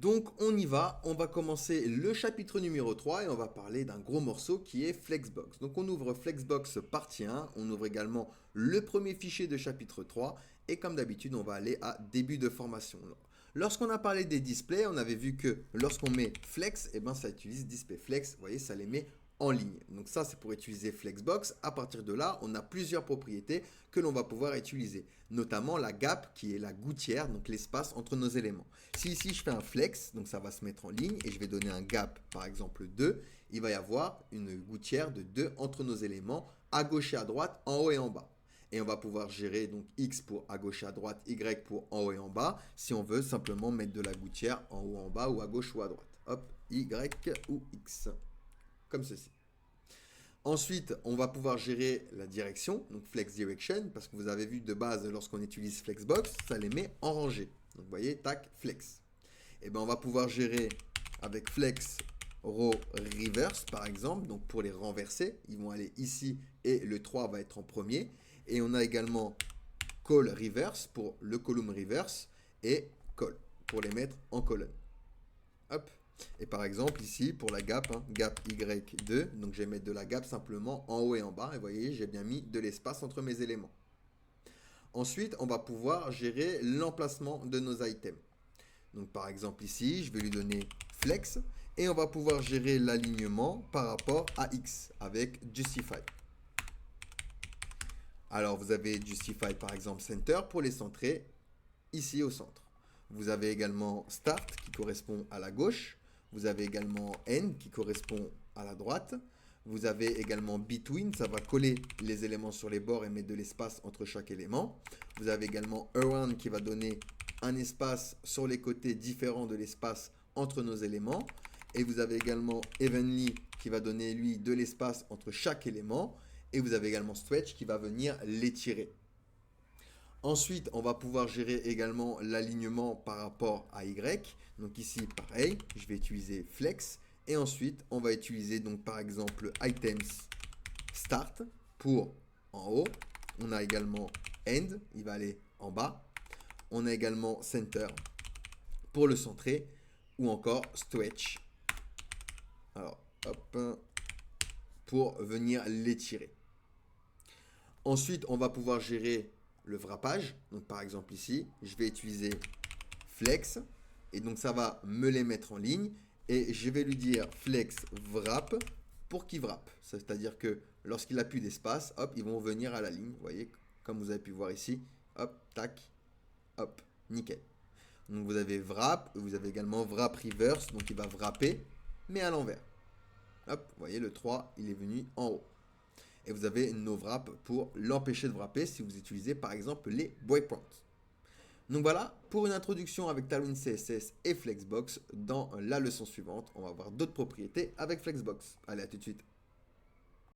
Donc on y va, on va commencer le chapitre numéro 3 et on va parler d'un gros morceau qui est Flexbox. Donc on ouvre Flexbox partie 1, on ouvre également le premier fichier de chapitre 3 et comme d'habitude on va aller à début de formation. Lorsqu'on a parlé des displays, on avait vu que lorsqu'on met Flex, eh ben ça utilise Display Flex, vous voyez ça les met en ligne. Donc ça, c'est pour utiliser Flexbox. À partir de là, on a plusieurs propriétés que l'on va pouvoir utiliser, notamment la gap qui est la gouttière, donc l'espace entre nos éléments. Si ici je fais un flex, donc ça va se mettre en ligne et je vais donner un gap, par exemple 2, il va y avoir une gouttière de 2 entre nos éléments, à gauche et à droite, en haut et en bas. Et on va pouvoir gérer donc X pour à gauche et à droite, Y pour en haut et en bas, si on veut simplement mettre de la gouttière en haut, en bas, ou à gauche ou à droite. Hop, Y ou X. Comme ceci. Ensuite, on va pouvoir gérer la direction, donc Flex Direction, parce que vous avez vu de base, lorsqu'on utilise Flexbox, ça les met en rangée. Donc vous voyez, tac, Flex. Et bien on va pouvoir gérer avec Flex Row Reverse, par exemple, donc pour les renverser, ils vont aller ici et le 3 va être en premier. Et on a également Call Reverse pour le column reverse et Call pour les mettre en colonne. Hop. Et par exemple ici pour la gap, gap Y2, donc je vais mettre de la gap simplement en haut et en bas. Et vous voyez, j'ai bien mis de l'espace entre mes éléments. Ensuite, on va pouvoir gérer l'emplacement de nos items. Donc par exemple ici, je vais lui donner flex et on va pouvoir gérer l'alignement par rapport à X avec justify. Alors vous avez justify par exemple center pour les centrer ici au centre. Vous avez également start qui correspond à la gauche. Vous avez également end qui correspond à la droite. Vous avez également between, ça va coller les éléments sur les bords et mettre de l'espace entre chaque élément. Vous avez également around qui va donner un espace sur les côtés différent de l'espace entre nos éléments. Et vous avez également evenly qui va donner lui de l'espace entre chaque élément. Et vous avez également stretch qui va venir l'étirer. Ensuite, on va pouvoir gérer également l'alignement par rapport à Y. Donc ici, pareil, je vais utiliser Flex. Et ensuite, on va utiliser donc par exemple Items Start pour en haut. On a également End, il va aller en bas. On a également Center pour le centrer. Ou encore Stretch. Alors, hop, pour venir l'étirer. Ensuite, on va pouvoir gérer le wrappage. Donc par exemple ici, je vais utiliser flex et donc ça va me les mettre en ligne et je vais lui dire flex wrap pour qu'il wrap. C'est-à-dire que lorsqu'il a plus d'espace, hop, ils vont venir à la ligne. Vous voyez, comme vous avez pu voir ici, hop, tac, hop, nickel. Donc vous avez wrap, vous avez également wrap reverse, donc il va wrapper, mais à l'envers. Hop, vous voyez, le 3, il est venu en haut. Et vous avez no wrap pour l'empêcher de wrapper si vous utilisez par exemple les breakpoints. Donc voilà, pour une introduction avec Tailwind CSS et Flexbox, dans la leçon suivante, on va voir d'autres propriétés avec Flexbox. Allez, à tout de suite.